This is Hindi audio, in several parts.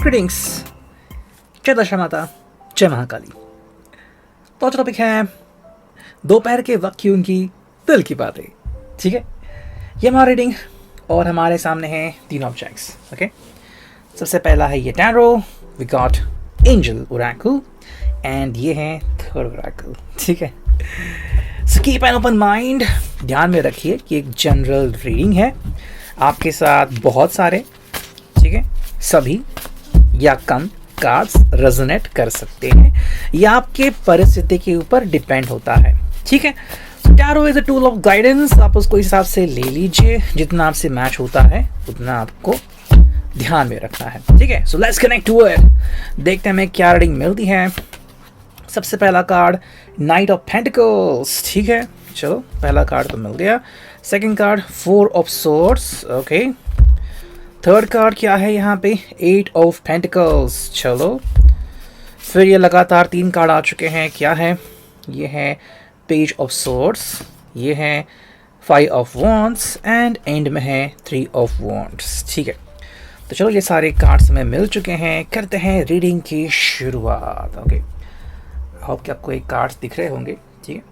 ग्रीटिंग्स, जय दशा माता, जय महाकाली। तो आज टॉपिक है दोपहर के वक्त की उनकी दिल की बातें। ठीक है, ये हमारा रीडिंग और हमारे सामने हैं तीन ऑब्जेक्ट्स। ओके, सबसे पहला है ये tarot, we got angel oracle and ये है थर्ड ओरेकल। ठीक है, so keep an open mind. ध्यान में रखिए कि एक जनरल रीडिंग है, आपके साथ बहुत सारे, ठीक है, सभी या कम कार्ड्स रेजोनेट कर सकते हैं, या आपके परिस्थिति के ऊपर डिपेंड होता है। ठीक है, tarot is a tool of guidance, आप उसको इस हिसाब से ले लीजिए, जितना आपसे मैच होता है उतना आपको ध्यान में रखना है। ठीक है, so let's connect to it, देखते हैं हमें क्या रीडिंग मिलती है। सबसे पहला कार्ड नाइट ऑफ पेंटिकल्स। ठीक है, चलो पहला कार्ड तो मिल गया। Second card four of swords. Okay, third card क्या है यहाँ पे, एट ऑफ पेंटिकल्स। चलो फिर ये लगातार तीन कार्ड आ चुके हैं, क्या है, ये है पेज ऑफ सोर्ड्स, ये है five of wands and and में है थ्री ऑफ वॉन्ड्स। ठीक है, तो चलो ये सारे कार्ड्स हमें मिल चुके हैं, करते हैं रीडिंग की शुरुआत। ओके, होप कि आपको एक कार्ड्स दिख रहे होंगे। ठीक है,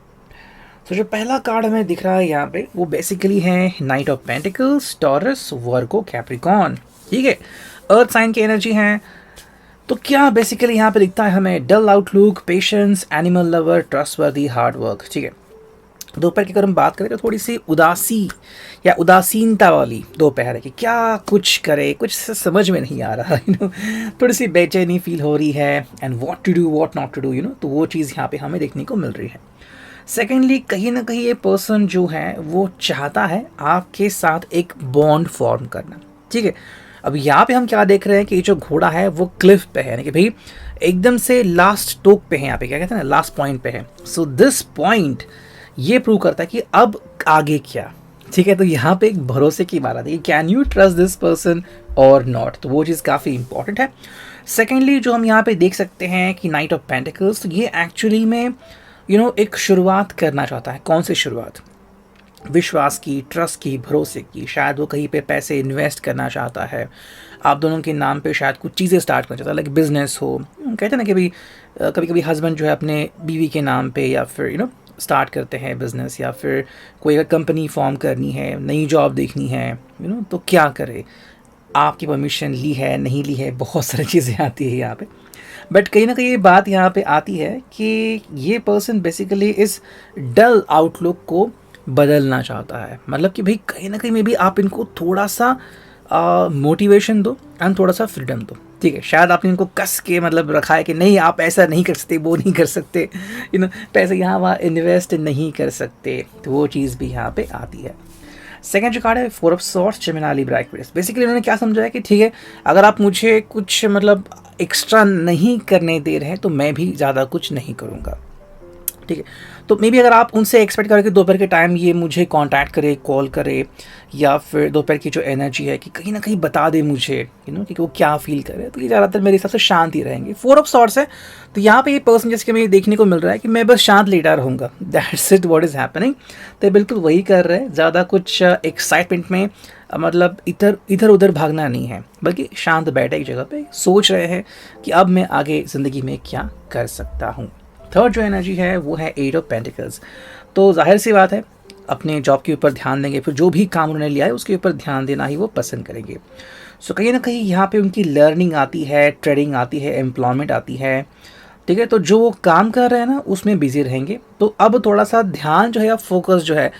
तो जो पहला कार्ड हमें दिख रहा है यहाँ पे वो बेसिकली है night of pentacles, taurus, Virgo, Capricorn. ठीक है, अर्थ साइन की एनर्जी है। तो क्या बेसिकली यहाँ पे दिखता है हमें, dull outlook, patience, animal lover, trustworthy, hard work. ठीक है, दोपहर की अगर हम बात करें तो थोड़ी सी उदासी या उदासीनता वाली दोपहर है कि क्या कुछ करे, कुछ समझ में नहीं आ रहा, थोड़ी सी बेचैनी फील हो रही है, and what to do what not to do, तो वो चीज़ यहाँ पे हमें देखने को मिल रही है। सेकेंडली, कहीं ना कहीं ये पर्सन जो है वो चाहता है आपके साथ एक बॉन्ड फॉर्म करना। ठीक है, अब यहाँ पे हम क्या देख रहे हैं कि ये जो घोड़ा है वो क्लिफ पे है, यानी कि भाई एकदम से लास्ट टोक पे है, यहाँ पे क्या कहते हैं ना, लास्ट पॉइंट पे है। सो दिस पॉइंट ये प्रूव करता है कि अब आगे क्या। ठीक है, तो यहाँ पे एक भरोसे की बात आती है, can you trust this person और नॉट, तो वो चीज़ काफ़ी इंपॉर्टेंट है। सेकेंडली, जो हम यहाँ पे देख सकते हैं कि नाइट ऑफ पेंटिकल्स, तो ये एक्चुअली में एक शुरुआत करना चाहता है। कौन सी शुरुआत, विश्वास की, ट्रस्ट की, भरोसे की। शायद वो कहीं पे पैसे इन्वेस्ट करना चाहता है, आप दोनों के नाम पे शायद कुछ चीज़ें स्टार्ट करना चाहता है, लाइक बिजनेस हो। कहते हैं ना कि भाई कभी कभी हस्बैंड जो है अपने बीवी के नाम पे या फिर स्टार्ट करते हैं बिजनेस, या फिर कोई अगर कंपनी फॉर्म करनी है, नई जॉब देखनी है, तो क्या करे, आपकी परमिशन ली है नहीं ली है, बहुत सारी चीज़ें आती है यहाँ पे। बट कहीं ना कहीं ये बात यहाँ पे आती है कि ये पर्सन बेसिकली इस डल आउटलुक को बदलना चाहता है। मतलब कि भाई कहीं ना कहीं में भी आप इनको थोड़ा सा मोटिवेशन दो एंड थोड़ा सा फ्रीडम दो। ठीक है, शायद आपने इनको कस के मतलब रखा है कि नहीं आप ऐसा नहीं कर सकते, वो नहीं कर सकते, पैसे यहाँ वहाँ इन्वेस्ट नहीं कर सकते, तो वो चीज़ भी यहाँ पे आती है। सेकेंड जो कार्ड है four of swords, Gemini, Libra, Aquarius. Basically उन्होंने क्या समझा है कि ठीक है, अगर आप मुझे कुछ मतलब एक्स्ट्रा नहीं करने दे रहे हैं तो मैं भी ज़्यादा कुछ नहीं करूँगा। ठीक है, तो मे बी अगर आप उनसे एक्सपेक्ट करें कि दोपहर के टाइम ये मुझे कांटेक्ट करे, कॉल करे, या फिर दोपहर की जो एनर्जी है कि कहीं ना कहीं बता दे मुझे कि वो क्या फील करे, तो ये ज़्यादातर मेरे हिसाब से शांत ही रहेंगे। फोर ऑफ सॉर्ड्स है, तो यहाँ पे ये पर्सन जैसे कि मुझे देखने को मिल रहा है कि मैं बस शांत लेटा रहूँगा, that's it what is happening. तो बिल्कुल वही कर रहे हैं, ज़्यादा कुछ एक्साइटमेंट में मतलब इधर उधर भागना नहीं है, बल्कि शांत बैठे एक जगह पे सोच रहे हैं कि अब मैं आगे ज़िंदगी में क्या कर सकता हूँ। थर्ड जो एनर्जी है वो है एट ऑफ पेंटिकल्स। तो जाहिर सी बात है, अपने जॉब के ऊपर ध्यान देंगे, फिर जो भी काम उन्होंने लिया है उसके ऊपर ध्यान देना ही वो पसंद करेंगे। सो कहीं ना कहीं यहाँ पे उनकी लर्निंग आती है, ट्रेडिंग आती है, एम्प्लॉयमेंट आती है। ठीक है, तो जो वो काम कर रहे हैं ना उसमें बिजी रहेंगे। तो अब थोड़ा सा ध्यान जो है या फोकस जो है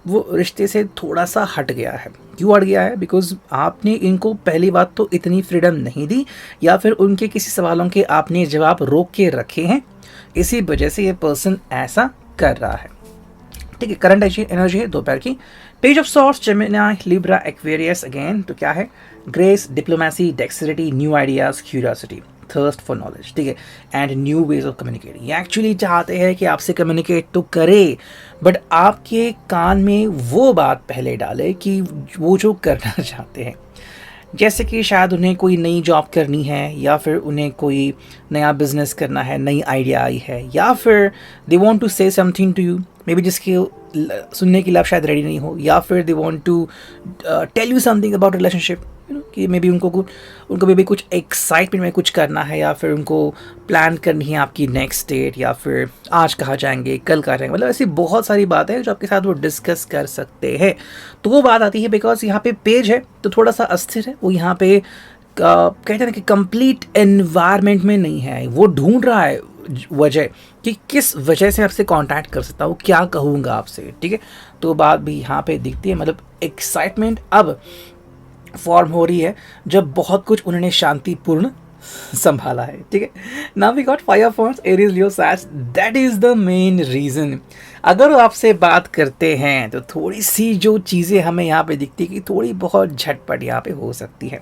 वो रिश्ते से थोड़ा सा हट गया है। क्यों हट गया है, बिकॉज आपने इनको पहली बात तो इतनी फ्रीडम नहीं दी, या फिर उनके किसी सवालों के आपने जवाब रोक के रखे हैं, इसी वजह से ये पर्सन ऐसा कर रहा है। ठीक है, करंट एनर्जी है दोपहर की, page of swords, Gemini, Libra, Aquarius. Again तो क्या है, grace, diplomacy, dexterity, new ideas, curiosity, thirst for knowledge. ठीक है, and new ways of communicating. ये एक्चुअली चाहते हैं कि आपसे कम्युनिकेट तो करे, बट आपके कान में वो बात पहले डाले कि वो जो करना चाहते हैं। जैसे कि शायद उन्हें कोई नई जॉब करनी है, या फिर उन्हें कोई नया बिजनेस करना है, नई आइडिया आई है, या फिर they want to say something to you, maybe जिसके सुनने के लिए आप शायद रेडी नहीं हो, या फिर they want to tell you something about relationship, कि मे बी उनको मे बी कुछ एक्साइटमेंट में कुछ करना है, या फिर उनको प्लान करनी है आपकी नेक्स्ट डेट, या फिर आज कहाँ जाएंगे, कल कहाँ जाएंगे, मतलब ऐसी बहुत सारी बातें हैं जो आपके साथ वो डिस्कस कर सकते हैं। तो वो बात आती है बिकॉज यहाँ पे पेज है तो थोड़ा सा अस्थिर है, वो यहाँ पे कहते हैं ना कि कंप्लीट एनवायरनमेंट में नहीं है, वो ढूंढ रहा है वजह कि किस वजह से आपसे कांटेक्ट कर सकता हूँ, क्या कहूँगा आपसे, ठीक है। तो बात भी यहाँ पे दिखती है, मतलब एक्साइटमेंट अब फॉर्म हो रही है जब बहुत कुछ उन्होंने शांतिपूर्ण संभाला है, ठीक है। Now we got fire forms Aries Leo Sag, that is the main reason. अगर आपसे बात करते हैं तो थोड़ी सी जो चीज़ें हमें यहाँ पे दिखती है कि थोड़ी बहुत झटपट यहाँ पे हो सकती है,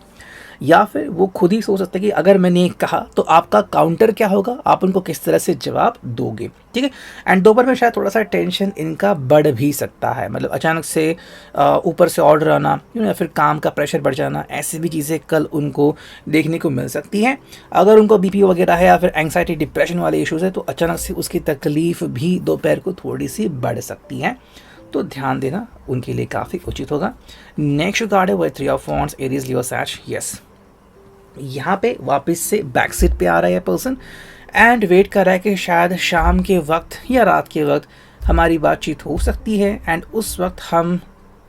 या फिर वो खुद ही सोच सकते हैं कि अगर मैंने कहा तो आपका काउंटर क्या होगा, आप उनको किस तरह से जवाब दोगे, ठीक है। एंड दोपहर में शायद थोड़ा सा टेंशन इनका बढ़ भी सकता है, मतलब अचानक से ऊपर से ऑर्डर आना, या फिर काम का प्रेशर बढ़ जाना, ऐसी भी चीज़ें कल उनको देखने को मिल सकती हैं। अगर उनको बीपी वगैरह है या फिर एंग्जाइटी डिप्रेशन वाले इश्यूज़ है तो अचानक से उसकी तकलीफ़ भी दोपहर को थोड़ी सी बढ़ सकती हैं, तो ध्यान देना उनके लिए काफ़ी उचित होगा। नेक्स्ट कार्ड है वो 3 ऑफ वॉन्ड्स एरीज लियो सैज। यस, यहाँ पे वापस से बैक सीट पे आ रहा है पर्सन एंड वेट कर रहा है कि शायद शाम के वक्त या रात के वक्त हमारी बातचीत हो सकती है एंड उस वक्त हम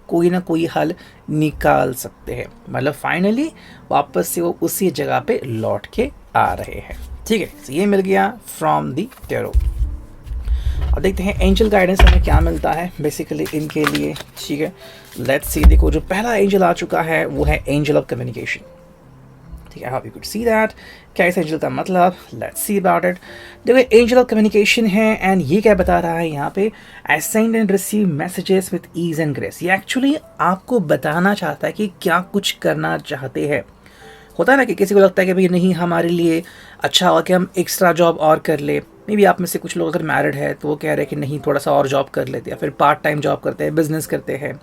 कोई ना कोई हल निकाल सकते हैं, मतलब फाइनली वापस से वो उसी जगह पे लौट के आ रहे हैं, ठीक है। तो ये मिल गया फ्रॉम दी टेरो। अब देखते हैं एंजल गाइडेंस हमें क्या मिलता है बेसिकली इनके लिए, ठीक है। लेट्स सी, देखो जो पहला एंजल आ चुका है वो है एंजल ऑफ कम्युनिकेशन, ठीक है। यू कुड सी दैट, क्या इस एंजल का मतलब, लेट्स सी अबाउट इट। देखो एंजल ऑफ कम्युनिकेशन है एंड ये क्या बता रहा है यहाँ पे, I send and receive messages with ease and grace. ये एक्चुअली आपको बताना चाहता है कि क्या कुछ करना चाहते हैं। होता है ना कि किसी को लगता है कि भाई नहीं हमारे लिए अच्छा होगा कि हम एक्स्ट्रा जॉब और कर ले, मे बी आप में से कुछ लोग अगर मैरिड है तो वो कह रहे हैं कि नहीं थोड़ा सा और जॉब कर लेते हैं, फिर पार्ट टाइम जॉब करते हैं, बिजनेस करते हैं,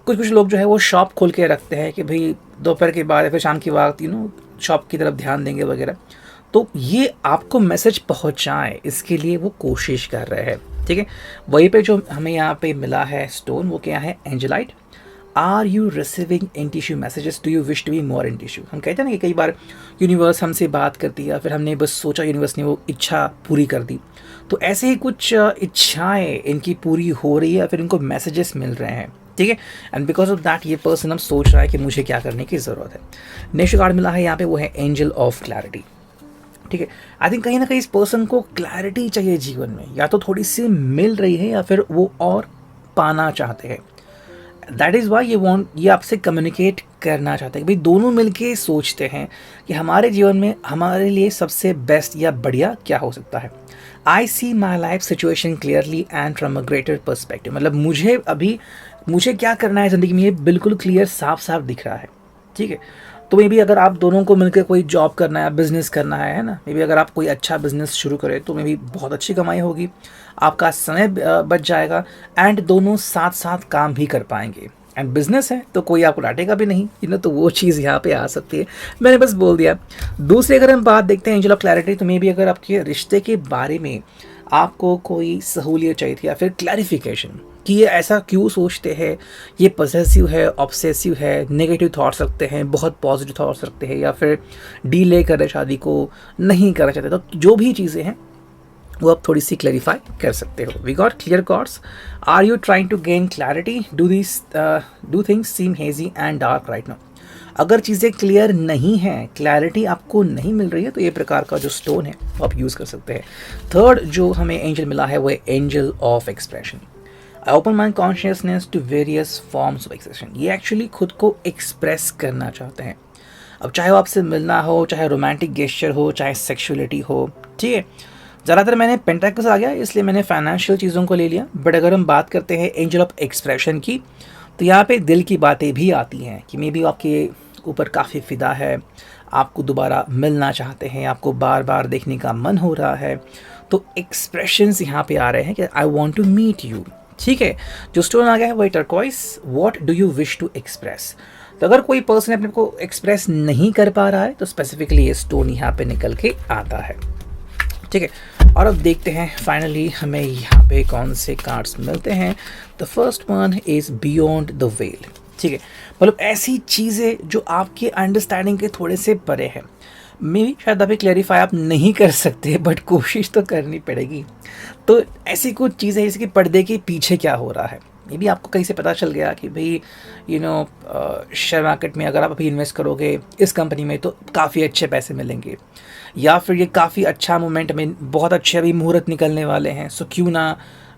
कुछ लोग जो है वो शॉप खोल के रखते हैं कि भाई दोपहर के बाद या फिर शाम की वक्त शॉप की तरफ ध्यान देंगे वगैरह। तो ये आपको मैसेज पहुंचाए इसके लिए वो कोशिश कर रहे हैं, ठीक है। वहीं पे जो हमें यहाँ पे मिला है स्टोन, वो क्या है, angelite. Are you receiving intuitive messages, do you wish to be more intuitive. हम कहते हैं ना कि कई बार यूनिवर्स हमसे बात करती है, फिर हमने बस सोचा, यूनिवर्स ने वो इच्छा पूरी कर दी। तो ऐसे ही कुछ इच्छाएं इनकी पूरी हो रही है या फिर इनको मैसेजेस मिल रहे हैं, ठीक है। एंड बिकॉज ऑफ दैट ये पर्सन अब सोच रहा है कि मुझे क्या करने की ज़रूरत है। नेक्स्ट कार्ड मिला है यहाँ पे वो है एंजल ऑफ क्लैरिटी, ठीक है। आई थिंक कहीं ना कहीं इस पर्सन को क्लैरिटी चाहिए जीवन में, या तो थोड़ी सी मिल रही है या फिर वो और पाना चाहते हैं। दैट इज़ वाई ये आपसे कम्युनिकेट करना चाहते हैं कि भाई दोनों मिलके सोचते हैं कि हमारे जीवन में हमारे लिए सबसे बेस्ट या बढ़िया क्या हो सकता है। I see my life situation clearly and from a greater perspective, मतलब मुझे क्या करना है ज़िंदगी में ये बिल्कुल क्लियर साफ साफ दिख रहा है, ठीक है। तो मे बी अगर आप दोनों को मिलकर कोई जॉब करना है, बिजनेस करना है ना, मे बी अगर आप कोई अच्छा बिजनेस शुरू करें तो मे बी बहुत अच्छी कमाई होगी, आपका समय बच जाएगा एंड दोनों साथ साथ काम भी कर पाएंगे। एंड बिजनेस है तो कोई आपको डांटेगा भी नहीं, तो वो चीज़ यहाँ पे आ सकती है, मैंने बस बोल दिया। दूसरी अगर हम बात देखते हैं एंजल ऑफ क्लैरिटी, तो मे बी अगर आपके रिश्ते के बारे में आपको कोई सहूलियत चाहिए थी या फिर क्लैरिफिकेशन कि ये ऐसा क्यों सोचते हैं, ये पॉसेसिव है, ऑब्सेसिव है, नेगेटिव थॉट्स रखते हैं, बहुत पॉजिटिव थॉट्स रखते हैं, या फिर डीले कर रहे शादी को, नहीं करना चाहते, तो जो भी चीज़ें हैं वो आप थोड़ी सी क्लैरिफाई कर सकते हो। We got clear cards. Are you trying to gain clarity, do things seem hazy and dark right now. अगर चीज़ें क्लियर नहीं हैं, क्लैरिटी आपको नहीं मिल रही है, तो ये प्रकार का जो स्टोन है वो आप यूज़ कर सकते हैं। थर्ड जो हमें एंजल मिला है वो है angel of expression. I open my consciousness to various forms of expression. ये एक्चुअली खुद को एक्सप्रेस करना चाहते हैं। अब चाहे वो आपसे मिलना हो, चाहे रोमांटिक गेस्चर हो, चाहे सेक्सुअलिटी हो, ठीक है। ज़्यादातर मैंने पेंटाकल्स आ गया इसलिए मैंने फाइनेंशियल चीज़ों को ले लिया, बट अगर हम बात करते हैं एंजल ऑफ एक्सप्रेशन की, तो यहाँ पे दिल की बातें भी आती हैं कि मे बी आपके ऊपर काफ़ी फ़िदा है, आपको दोबारा मिलना चाहते हैं, आपको बार बार देखने का मन हो रहा है, तो एक्सप्रेशंस यहाँ पे आ रहे हैं कि I want to meet you, ठीक है। जो स्टोन आ गया है वही turquoise, what do you wish to express. तो अगर कोई पर्सन अपने को एक्सप्रेस नहीं कर पा रहा है तो स्पेसिफिकली ये स्टोन यहाँ पे निकल के आता है, ठीक है। और अब देखते हैं फाइनली हमें यहाँ पे कौन से कार्ड्स मिलते हैं। The first one is beyond the well. ठीक है, मतलब ऐसी चीज़ें जो आपके अंडरस्टैंडिंग के थोड़े से परे हैं। मे बी शायद अभी क्लैरिफाई आप नहीं कर सकते, बट कोशिश तो करनी पड़ेगी। तो ऐसी कुछ चीज़ें जैसे कि पर्दे के पीछे क्या हो रहा है, मे बी आपको कहीं से पता चल गया कि भाई शेयर मार्केट में अगर आप अभी इन्वेस्ट करोगे इस कंपनी में तो काफ़ी अच्छे पैसे मिलेंगे, या फिर ये काफ़ी अच्छा मोमेंट में बहुत अच्छे अभी मुहूर्त निकलने वाले हैं, सो क्यों ना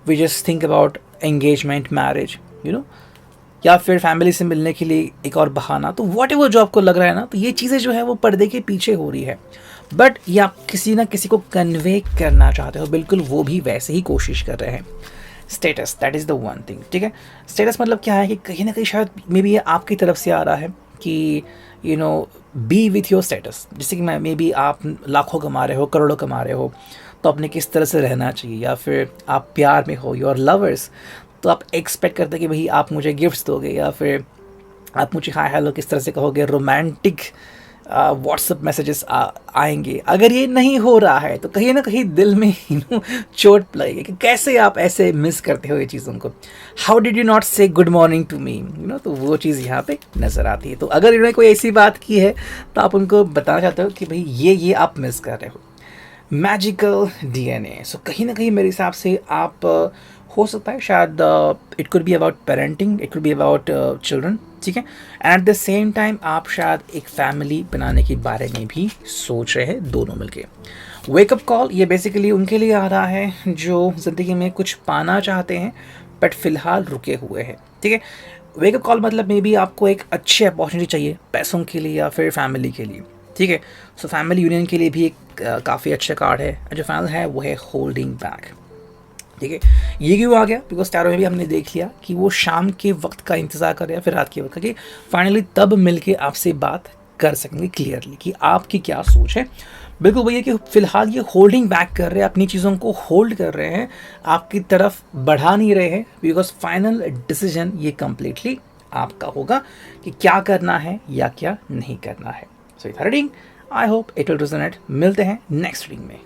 we just think about engagement, marriage, या फिर फैमिली से मिलने के लिए एक और बहाना। तो वॉट एवर जो आपको लग रहा है ना, तो ये चीज़ें जो है वो पर्दे के पीछे हो रही है, बट ये आप किसी ना किसी को कन्वे करना चाहते हो, बिल्कुल वो भी वैसे ही कोशिश कर रहे हैं। Status, that is the one thing, ठीक है। स्टेटस मतलब क्या है कि कहीं ना कहीं शायद मे बी ये आपकी तरफ से आ रहा है कि बी विथ योर स्टेटस। जैसे कि मे बी आप लाखों कमा रहे हो, करोड़ों कमा रहे हो, तो अपने किस तरह से रहना चाहिए, या फिर आप प्यार में हो, योर लवर्स, तो आप एक्सपेक्ट करते हैं कि भाई आप मुझे गिफ्ट्स दोगे, या फिर आप मुझे हाय हेलो किस तरह से कहोगे, रोमांटिक व्हाट्सअप मैसेजेस आएंगे। अगर ये नहीं हो रहा है तो कहीं ना कहीं दिल में चोट लगेगी कि कैसे आप ऐसे मिस करते हो ये चीज़ों को। हाउ डिड यू नॉट से गुड मॉर्निंग टू मी, तो वो चीज़ यहाँ पे नज़र आती है। तो अगर इन्होंने कोई ऐसी बात की है तो आप उनको बताना चाहते हो कि भाई ये आप मिस कर रहे हो। मैजिकल डीएनए, सो कहीं ना कहीं मेरे हिसाब से आप हो सकता है शायद it could be about parenting, it could be about children, ठीक है। And at the same time आप शायद एक फैमिली बनाने के बारे में भी सोच रहे हैं दोनों मिलके। वेकअप कॉल ये बेसिकली उनके लिए आ रहा है जो ज़िंदगी में कुछ पाना चाहते हैं बट फिलहाल रुके हुए हैं, ठीक है। वेकअप कॉल मतलब मे बी आपको एक अच्छी अपॉर्चुनिटी चाहिए पैसों के लिए या फिर फैमिली के लिए, ठीक है। सो फैमिली यूनियन के लिए भी एक काफ़ी अच्छा कार्ड है। जो फाइनल है वो है होल्डिंग बैक, ठीक है। ये क्यों आ गया, बिकॉज टैरो में भी हमने देख लिया कि वो शाम के वक्त का इंतज़ार कर रहे हैं, फिर रात के वक्त का, कि फाइनली तब मिलके आपसे बात कर सकेंगे क्लियरली कि आपकी क्या सोच है। बिल्कुल वही है कि फ़िलहाल ये होल्डिंग बैक कर रहे हैं, अपनी चीज़ों को होल्ड कर रहे हैं, आपकी तरफ बढ़ा नहीं रहे हैं, बिकॉज फाइनल डिसीजन ये कम्प्लीटली आपका होगा कि क्या करना है या क्या नहीं करना है। So reading, I hope it will resonate. मिलते हैं नेक्स्ट रीडिंग में।